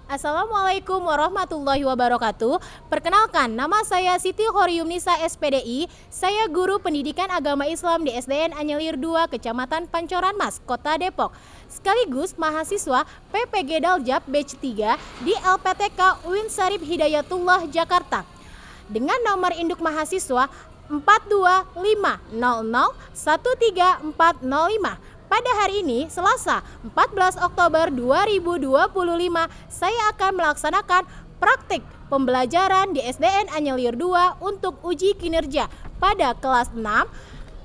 Assalamualaikum warahmatullahi wabarakatuh. Perkenalkan, nama saya Siti Khoryumnisa SPDI. Saya guru pendidikan agama Islam di SDN Anyelir 2, Kecamatan Pancoran Mas, Kota Depok. Sekaligus mahasiswa PPG Daljab Batch 3 di LPTK UIN Syarif Hidayatullah Jakarta. Dengan nomor induk mahasiswa 425001345. Pada hari ini, Selasa 14 Oktober 2025, saya akan melaksanakan praktik pembelajaran di SDN Anyelir 2 untuk uji kinerja pada kelas 6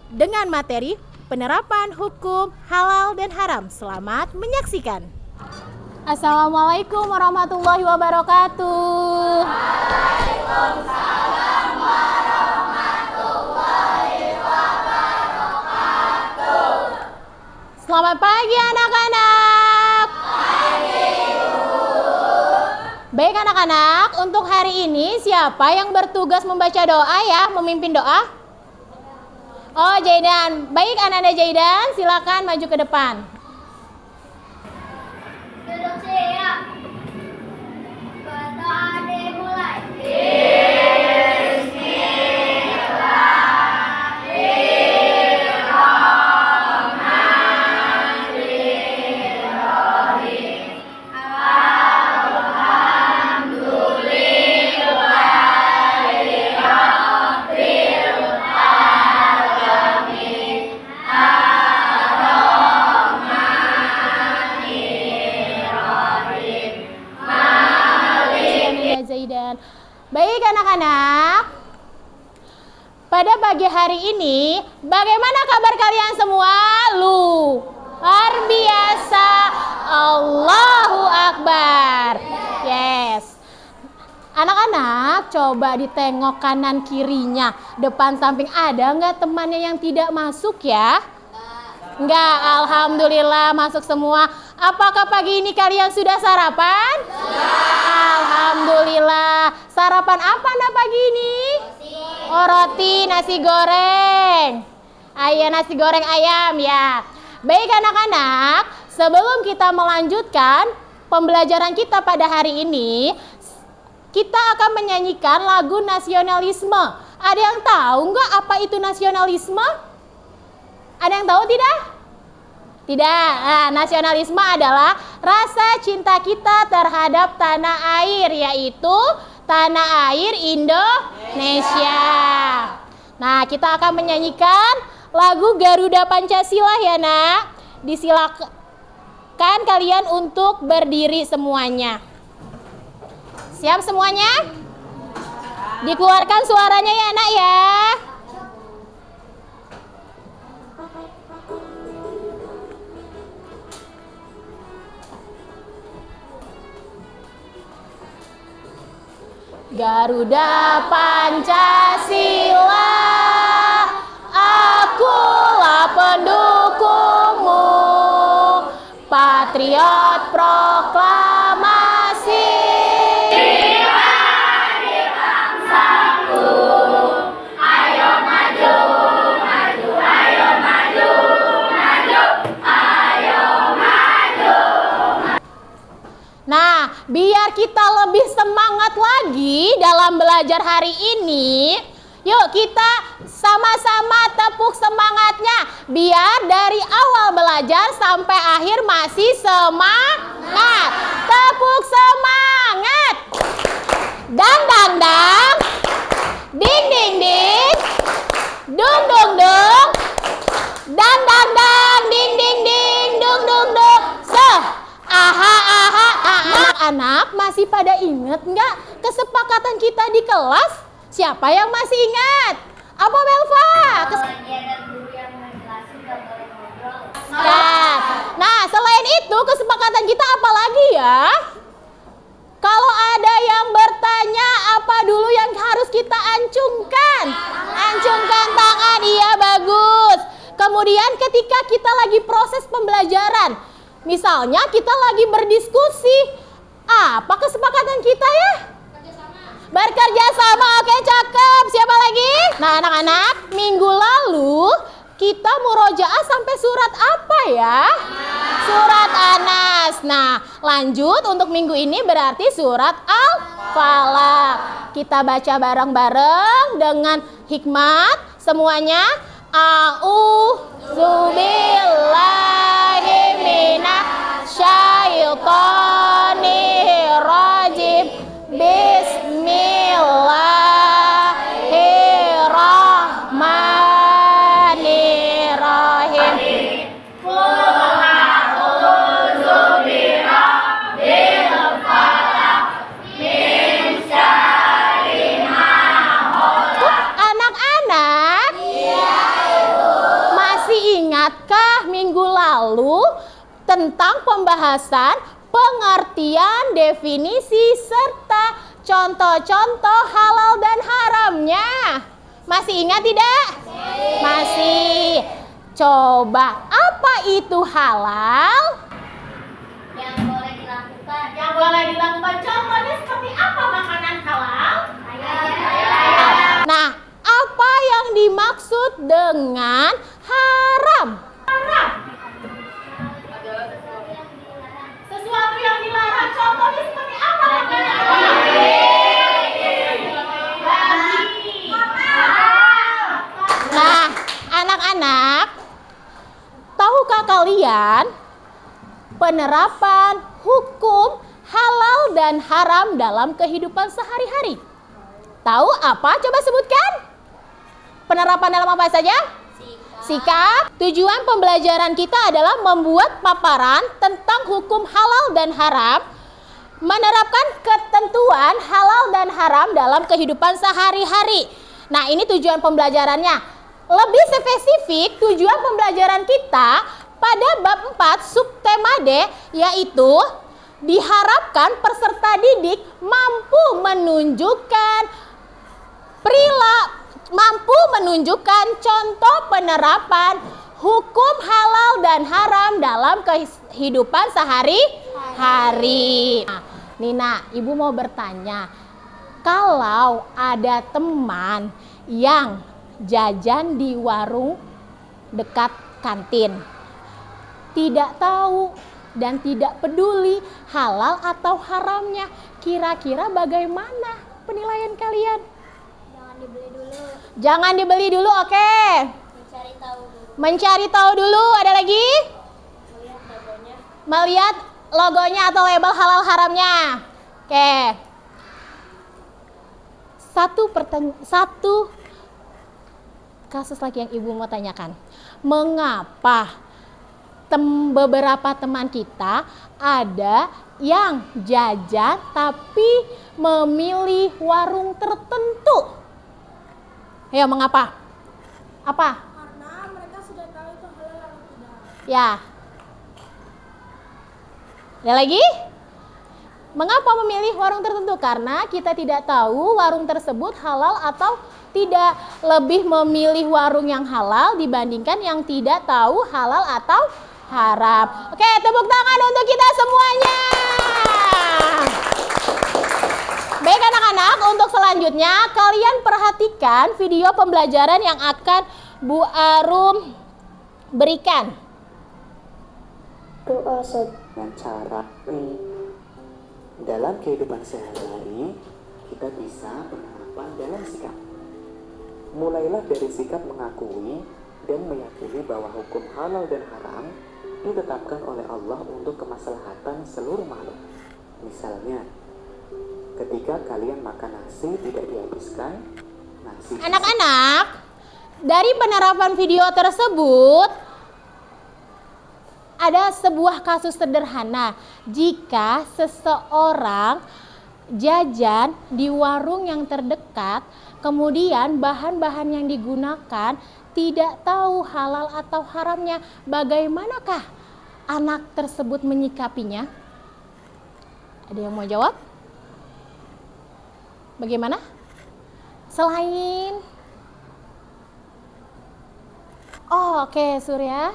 dengan materi penerapan hukum halal dan haram. Selamat menyaksikan. Assalamualaikum warahmatullahi wabarakatuh. Waalaikumsalam warahmatullahi wabarakatuh. Selamat pagi anak-anak. Pagi, Bu. Baik anak-anak, untuk hari ini siapa yang bertugas membaca doa ya, memimpin doa? Oh, Jaidan. Baik anak-anak Jaidan, silakan maju ke depan. Duduk siap. Kata dimulai. Baik anak-anak, pada pagi hari ini bagaimana kabar kalian semua? Luar biasa, Allahu Akbar. Yes. Anak-anak coba ditengok kanan kirinya, depan samping, ada nggak temannya yang tidak masuk ya? Enggak, alhamdulillah masuk semua. Apakah pagi ini kalian sudah sarapan? Alhamdulillah. Sarapan apa nak pagi ini? Oh, roti, nasi goreng. Ayah, nasi goreng ayam ya. Baik anak-anak, sebelum kita melanjutkan pembelajaran kita pada hari ini, kita akan menyanyikan lagu nasionalisme. Ada yang tahu nggak apa itu nasionalisme? Ada yang tahu tidak? Tidak. Nah, nasionalisme adalah rasa cinta kita terhadap tanah air, yaitu tanah air Indonesia. Nah, kita akan menyanyikan lagu Garuda Pancasila ya nak. Disilakan kalian untuk berdiri semuanya. Siap semuanya? Dikeluarkan suaranya ya nak ya. Garuda Pancasila, akulah pendukungmu, patriot proklamasi. Adik bangsaku, ayo maju, maju, ayo maju, maju, ayo maju. Nah, biar kita lebih semangat lagi dalam belajar hari ini, yuk kita sama-sama tepuk semangatnya. Biar dari awal belajar sampai akhir masih semangat. Tepuk semangat. Dang dang dang. Ding ding ding. Dung dung dung. Dang dang dang. Ding ding ding. Dung dung dung. Aha aha. Anak-anak masih pada ingat nggak kesepakatan kita di kelas? Siapa yang masih ingat? Apa Melva? Nah, selain itu kesepakatan kita apa lagi ya? Kalau ada yang bertanya apa dulu yang harus kita ancungkan? Ancungkan tangan, iya bagus. Kemudian ketika kita lagi proses pembelajaran, misalnya kita lagi berdiskusi, apa kesepakatan kita ya? Bekerja sama, oke cakep. Siapa lagi? Nah anak-anak, minggu lalu kita murojaah sampai surat apa ya? Surat Anas. Nah, lanjut untuk minggu ini berarti surat Al-Falaq. Kita baca bareng-bareng dengan hikmat semuanya. A'udzubillahi minasyaitonir rajim. Bismillahirrahmanirrahim. Anak-anak, masih ingatkah minggu lalu tentang pembahasan pengertian, definisi, serta contoh-contoh halal dan haramnya? Masih ingat tidak? Masih. Coba, apa itu halal? Yang boleh dilakukan. Yang boleh dilakukan, contohnya seperti apa makanan halal? Nah, apa yang dimaksud dengan haram? Sesuatu yang dilarang, contohnya seperti apa makanan halal? Nah, anak-anak, tahukah kalian penerapan hukum halal dan haram dalam kehidupan sehari-hari? Tahu apa? Coba sebutkan. Penerapan dalam apa saja? Sikap. Tujuan pembelajaran kita adalah membuat paparan tentang hukum halal dan haram, menerapkan ketentuan halal dan haram dalam kehidupan sehari-hari. Nah, ini tujuan pembelajarannya. Lebih spesifik, tujuan pembelajaran kita pada bab 4 subtema D, yaitu diharapkan peserta didik mampu menunjukkan contoh penerapan hukum halal dan haram dalam kehidupan sehari-hari. Nah, Nina, Ibu mau bertanya, kalau ada teman yang jajan di warung dekat kantin, tidak tahu dan tidak peduli halal atau haramnya, kira-kira bagaimana penilaian kalian? Jangan dibeli dulu. Jangan dibeli dulu, oke. Mencari tahu dulu. Mencari tahu dulu, ada lagi? Melihat logonya. Melihat logonya atau label halal haramnya. Oke. Satu kasus lagi yang Ibu mau tanyakan. Mengapa beberapa teman kita ada yang jajan tapi memilih warung tertentu? Ayo, mengapa? Apa? Karena mereka sudah tahu itu halal atau tidak. Ya. Ada lagi? Mengapa memilih warung tertentu? Karena kita tidak tahu warung tersebut halal atau tidak. Lebih memilih warung yang halal dibandingkan yang tidak tahu halal atau haram. Oke, tepuk tangan untuk kita semuanya. Baik anak-anak, untuk selanjutnya kalian perhatikan video pembelajaran yang akan Bu Arum berikan. Doa dengan cara dalam kehidupan sehari-hari kita bisa penerapan dalam sikap. Mulailah dari sikap mengakui dan meyakini bahwa hukum halal dan haram ditetapkan oleh Allah untuk kemaslahatan seluruh makhluk. Misalnya, ketika kalian makan nasi tidak dihabiskan nasi. Anak-anak, dari penerapan video tersebut ada sebuah kasus sederhana. Jika seseorang jajan di warung yang terdekat, kemudian bahan-bahan yang digunakan tidak tahu halal atau haramnya, bagaimanakah anak tersebut menyikapinya? Ada yang mau jawab? Bagaimana? Selain oke, Surya.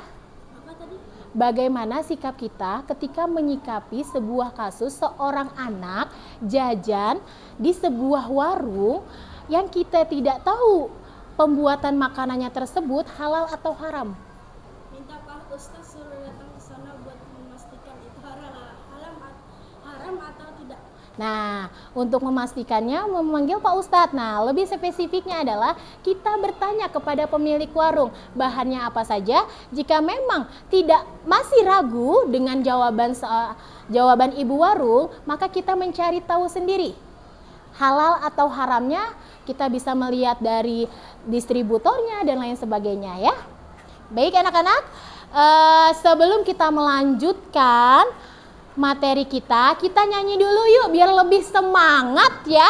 Bagaimana sikap kita ketika menyikapi sebuah kasus seorang anak jajan di sebuah warung yang kita tidak tahu pembuatan makanannya tersebut halal atau haram? Minta Pak Ustaz suruh datang ke sana buat memastikan itu haram atau tidak. Nah, untuk memastikannya memanggil Pak Ustadz. Nah, lebih spesifiknya adalah kita bertanya kepada pemilik warung bahannya apa saja. Jika memang masih ragu dengan jawaban ibu warung, maka kita mencari tahu sendiri. Halal atau haramnya kita bisa melihat dari distributornya dan lain sebagainya ya. Baik anak-anak, sebelum kita melanjutkan materi kita nyanyi dulu yuk biar lebih semangat ya.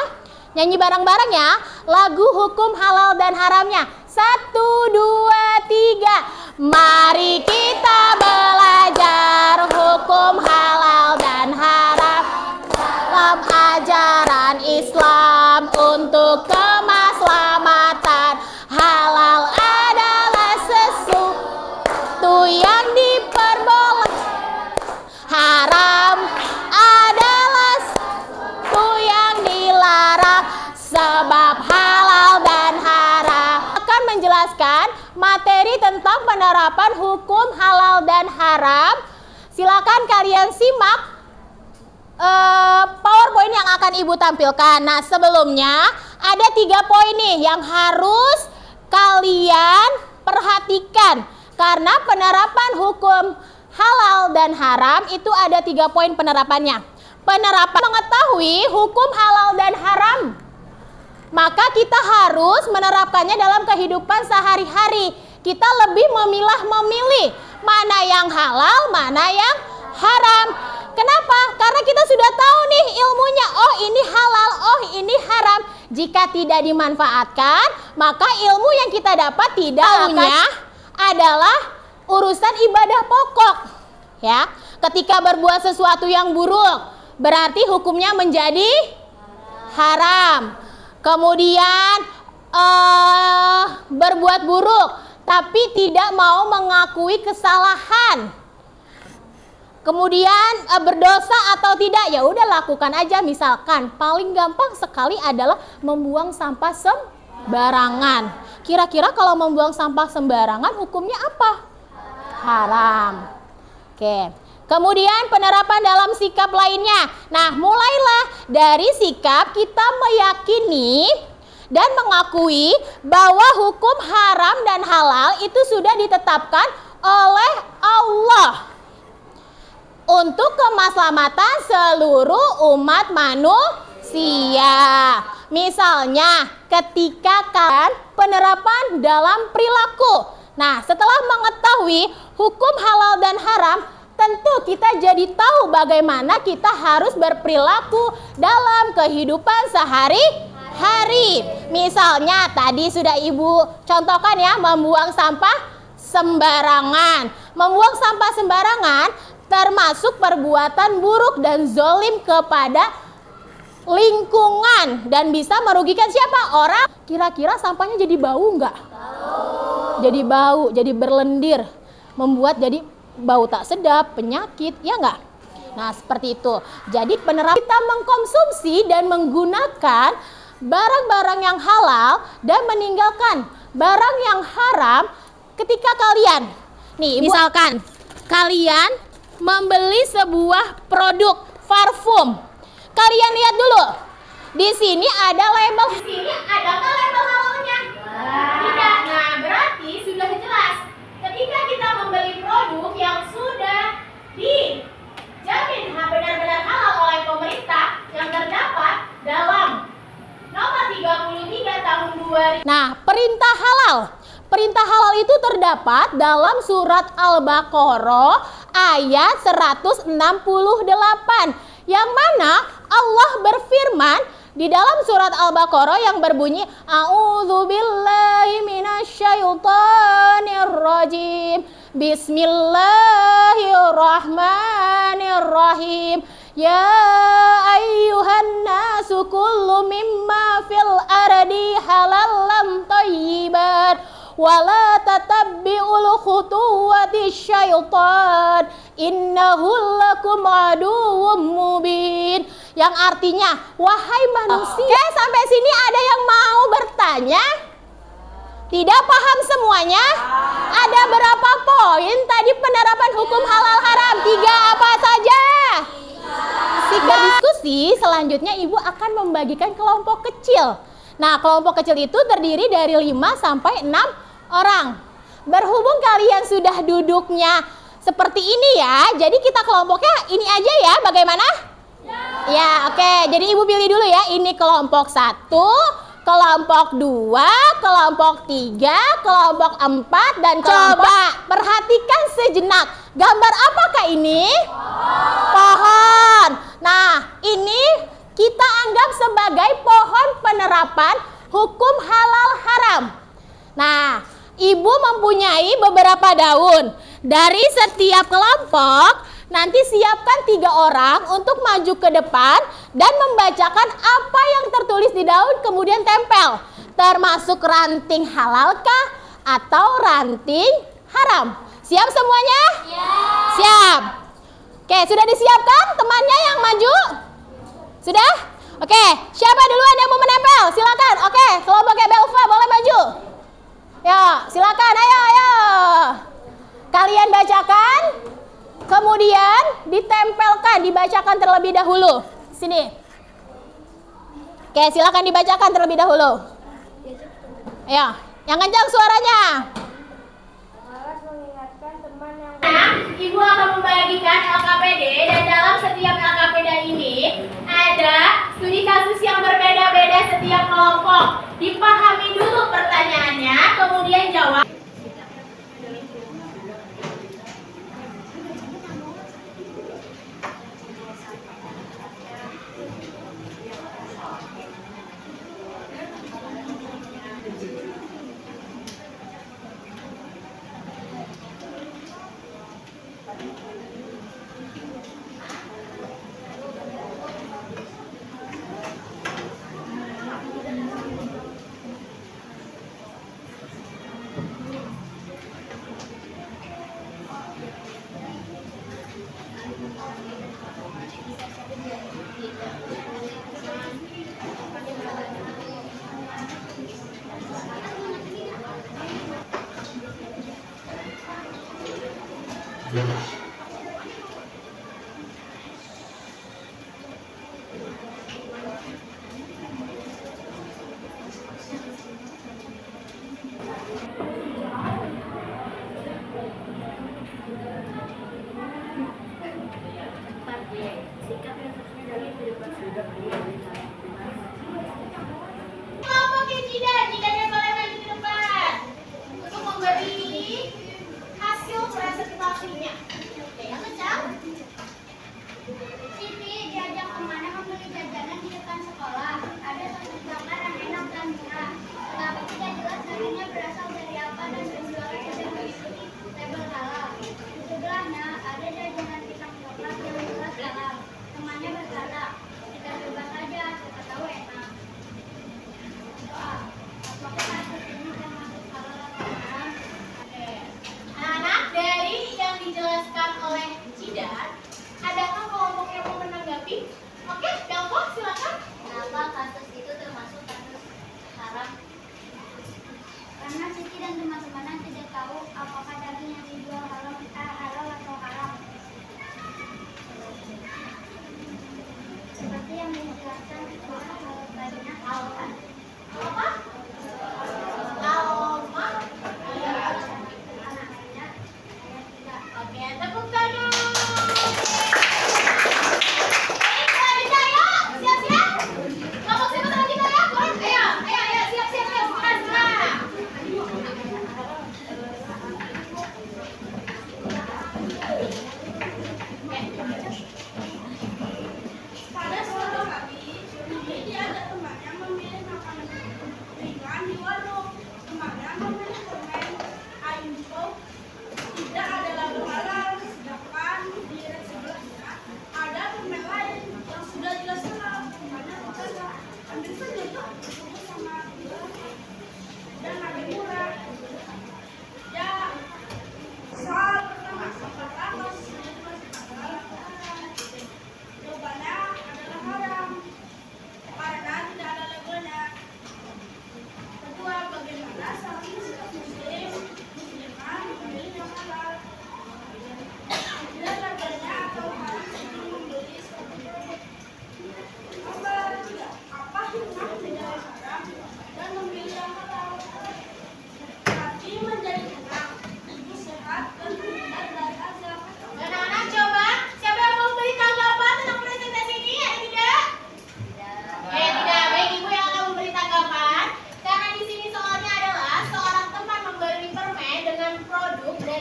Nyanyi bareng-bareng ya. Lagu hukum halal dan haramnya. 1, 2, 3. Mari kita belajar hukum halal dan haram dalam ajaran Islam untuk kemaslahatan. Halal adalah sesuatu yang diperbolehkan. Haram adalah sesuatu yang dilarang, sebab halal dan haram. Akan menjelaskan materi tentang penerapan hukum halal dan haram. Silakan kalian simak PowerPoint yang akan Ibu tampilkan. Nah, sebelumnya ada 3 poin nih yang harus kalian perhatikan. Karena penerapan hukum halal dan haram itu ada 3 poin penerapannya. Penerapan mengetahui hukum halal dan haram, maka kita harus menerapkannya dalam kehidupan sehari-hari. Kita lebih memilih mana yang halal, mana yang haram. Kenapa? Karena kita sudah tahu nih ilmunya. Oh, ini halal, oh ini haram. Jika tidak dimanfaatkan, maka ilmu yang kita dapat tidak adalah urusan ibadah pokok. Ya, ketika berbuat sesuatu yang buruk, berarti hukumnya menjadi haram. Kemudian berbuat buruk tapi tidak mau mengakui kesalahan. Kemudian berdosa atau tidak, ya udah lakukan aja. Misalkan paling gampang sekali adalah membuang sampah sembarangan. Kira-kira kalau membuang sampah sembarangan hukumnya apa? Haram. Oke. Kemudian penerapan dalam sikap lainnya. Nah, mulailah dari sikap kita meyakini dan mengakui bahwa hukum haram dan halal itu sudah ditetapkan oleh Allah untuk kemaslahatan seluruh umat manusia. Misalnya ketika penerapan dalam perilaku. Nah, setelah mengetahui hukum halal dan haram, tentu kita jadi tahu bagaimana kita harus berperilaku dalam kehidupan sehari-hari. Misalnya tadi sudah Ibu contohkan ya, membuang sampah sembarangan. Membuang sampah sembarangan termasuk perbuatan buruk dan zolim kepada lingkungan dan bisa merugikan siapa? Orang. Kira-kira sampahnya jadi bau nggak? Jadi bau, jadi berlendir, membuat jadi bau tak sedap, penyakit, ya nggak? Nah, seperti itu. Jadi penerapan kita mengkonsumsi dan menggunakan barang-barang yang halal dan meninggalkan barang yang haram. Ketika kalian, nih misalkan kalian membeli sebuah produk parfum, kalian lihat dulu. Di sini ada label. Di sini adakah label halalnya? Tidak. Nah, berarti sudah jelas. Ketika kita membeli produk yang sudah dijamin benar-benar halal oleh pemerintah yang terdapat dalam nomor 33 tahun 2000. Nah, perintah halal. Perintah halal itu terdapat dalam surat Al-Baqarah ayat 168. Yang mana Allah berfirman di dalam surat Al-Baqarah yang berbunyi A'udzubillahi minasyaitonirrajim. Bismillahirrahmanirrahim. Ya ayyuhan nasu kullu mimma fil ardi halalan thayyiban wala tatabbi'ul khutuwati syaitan innahu lakum aduwwum mubin. Yang artinya, wahai manusia. Oke, sampai sini ada yang mau bertanya? Tidak paham semuanya? Ada berapa poin tadi penerapan hukum halal haram? 3 apa saja? Jika diskusi, selanjutnya Ibu akan membagikan kelompok kecil. Nah, kelompok kecil itu terdiri dari 5 sampai 6 orang. Berhubung kalian sudah duduknya seperti ini ya, jadi kita kelompoknya ini aja ya, bagaimana? Ya, oke. Jadi Ibu pilih dulu ya, ini kelompok 1, kelompok 2, kelompok 3, kelompok 4, dan coba perhatikan sejenak. Gambar apakah ini? Pohon. Nah, ini kita anggap sebagai pohon penerapan hukum halal haram. Nah, Ibu mempunyai beberapa daun. Dari setiap kelompok, nanti siapkan 3 orang untuk maju ke depan dan membacakan apa yang tertulis di daun kemudian tempel. Termasuk ranting halalkah atau ranting haram. Siap semuanya? Ya. Siap. Oke, sudah disiapkan temannya yang maju? Sudah? Oke, siapa duluan yang mau menempel? Silakan. Oke, kelompoknya Belva boleh maju. Ya, silakan. Ayo. Kalian bacakan, kemudian ditempelkan, dibacakan terlebih dahulu. Sini. Oke, silakan dibacakan terlebih dahulu. Ayo, yang kencang suaranya. Ibu akan membagikan LKPD dan dalam setiap LKPD ini ada studi kasus yang berbeda-beda setiap kelompok. Dipahami dulu pertanyaannya, kemudian jawab. Kelompok Jidan boleh maju ke depan untuk memberi hasil presentasinya. Oke, yang kencang. Siti diajak kemana membeli jajanan di depan sekolah. Ada satu gambar yang enak dan murah, tetapi tidak jelas dagingnya berasal dari apa dan penjualnya tidak mengikuti label halal. Di sebelahnya ada jajanan pisang coklat yang jelas halal. Temannya berkata, kita coba saja, siapa tahu enak. Doa, apakah kasus ini termasuk halal atau haram? Oke. Anak-anak, dari yang dijelaskan oleh Jidan, adakah kelompok yang mau menanggapi? Oke, Belva silakan. Kenapa kasus itu termasuk kasus haram? Karena Siti dan teman-teman tidak tahu apakah daging yang dijual halal atau haram. Seperti yang dijelaskan banyak alasan. Apa? Oke, tepuk tangan. Baik, kalau dicaya, siap-siap. Kelompok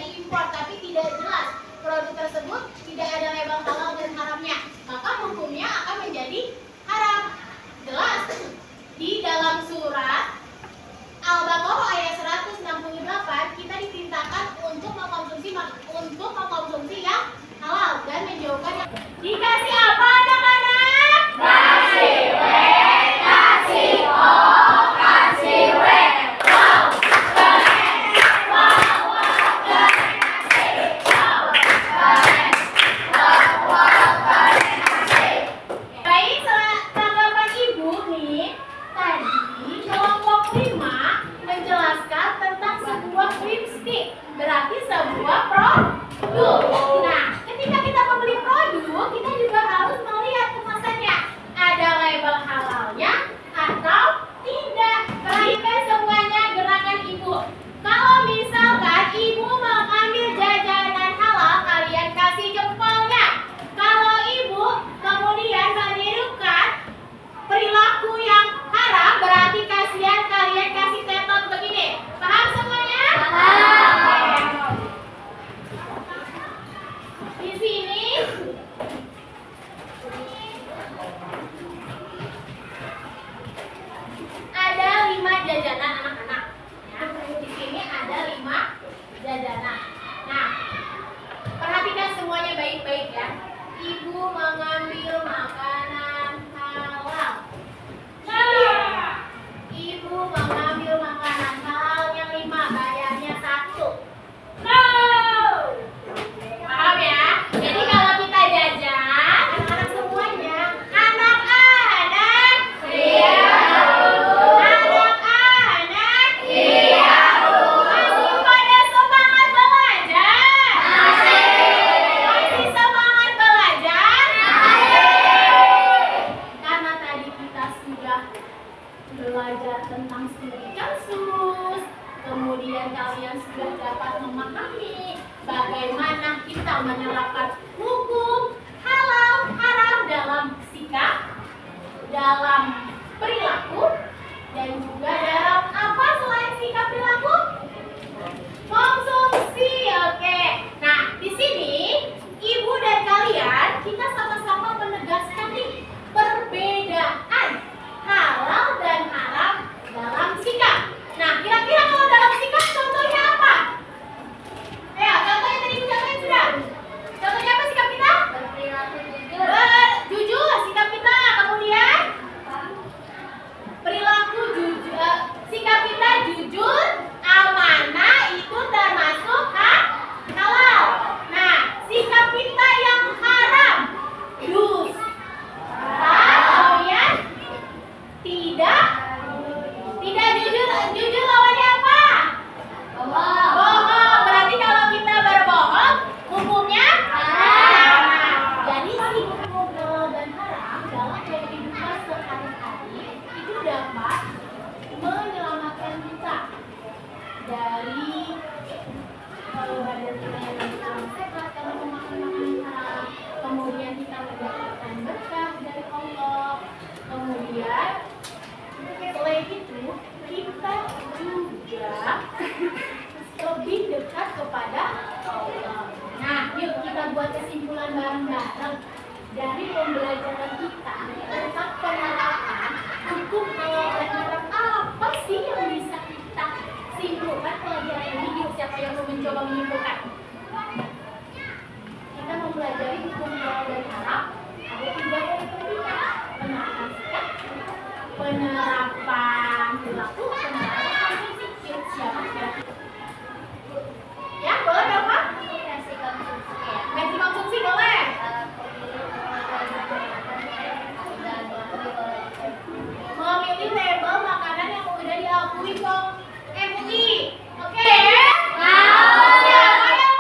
dari impor tapi tidak jelas produk tersebut tidak ada label halal dan haramnya, maka hukumnya akan menjadi haram. Jelas di dalam surat Al-Baqarah ayat 168 kita diperintahkan untuk mengkonsumsi yang halal dan menjauhkan yang. Dikasih apa anak-anak? Kasih W, kasih O, kasih W. Wow, keren. Wow, keren. Wow, keren. Wow, keren. Baik, tanggapan ibu nih. Tadi kelompok 5 menjelaskan tentang sebuah lipstick, berarti sebuah produk. Nah, ketika kita membeli produk, kita juga harus melihat kemasannya. Ada label halalnya atau tidak. Perhatikan semuanya gerakan ibu. Kalau misalkan ibu mengambil jajanan halal, kalian kasih jempolnya. Kalau ibu kemudian menirukan perilaku yang haram, berarti kalian kasih tetot begini. Paham semuanya? Paham. Di sini ada 5 jajanan anak-anak. Ya, di sini ada 5 jajanan. Nah, perhatikan semuanya baik-baik ya. Ibu mengambil makanan halal. Ibu mengambil makanan halal yang 5, bayarnya 1. Paham ya? Jadi kalau kita jajan, anak-anak semuanya, anak-anak, iya Bu. Anak-anak, iya Bu. Masih pada semangat belajar? Masih semangat belajar? Karena tadi kita sudah belajar tentang studi kasus, kemudian kalian sudah dapat memahami bagaimana kita menerapkan hukum halal haram dalam sikap, dalam perilaku, dan juga dalam apa selain sikap perilaku? Konsumsi. Oke. Nah, di sini ibu dan kalian kita sama-sama menegaskan nih perbedaan halal dan haram dalam sikap. Nah, kira-kira kalau dalam sikap contohnya apa? Ayo, contohnya tadi ibu contohin sudah. Contohnya apa sikap kita? Berperilaku jujur. Jujur sikap kita. Kemudian perilaku jujur, sikap kita jujur, amanah, itu termasuk halal. Nah, sikap kita yang haram, dusta, kemudian tidak jujur lawannya apa? Bohong. Berarti kalau kita berbohong, hukumnya haram. Jadi sikap halal dan haram dalam kehidupan sehari-hari itu dapat menyelamatkan kita dari badan kita yang kurang sehat kalau memakan makanan haram. Kemudian kita mendapatkan berkah dari Allah. Kemudian selain itu kita juga lebih dekat kepada Allah. Nah, yuk kita buat kesimpulan bareng-bareng dari pembelajaran kita tentang penerapan hukum halal dan haram. Apa sih yang bisa kita simpulkan pelajaran ini? Yuk, siapa yang mau mencoba menyimpulkan? Kita mempelajari hukum halal dan haram. Ada 3 poin pentingnya: penerapan sikap, penerapan perilaku, penerapan konsumsi. Yuk, siapa kira-kira? Ya, boleh Bapak? Kasih konsumsi ya. Kasih konsumsi boleh. Memilih label makanan yang udah diakui kok MUI. Oke? Siapa yang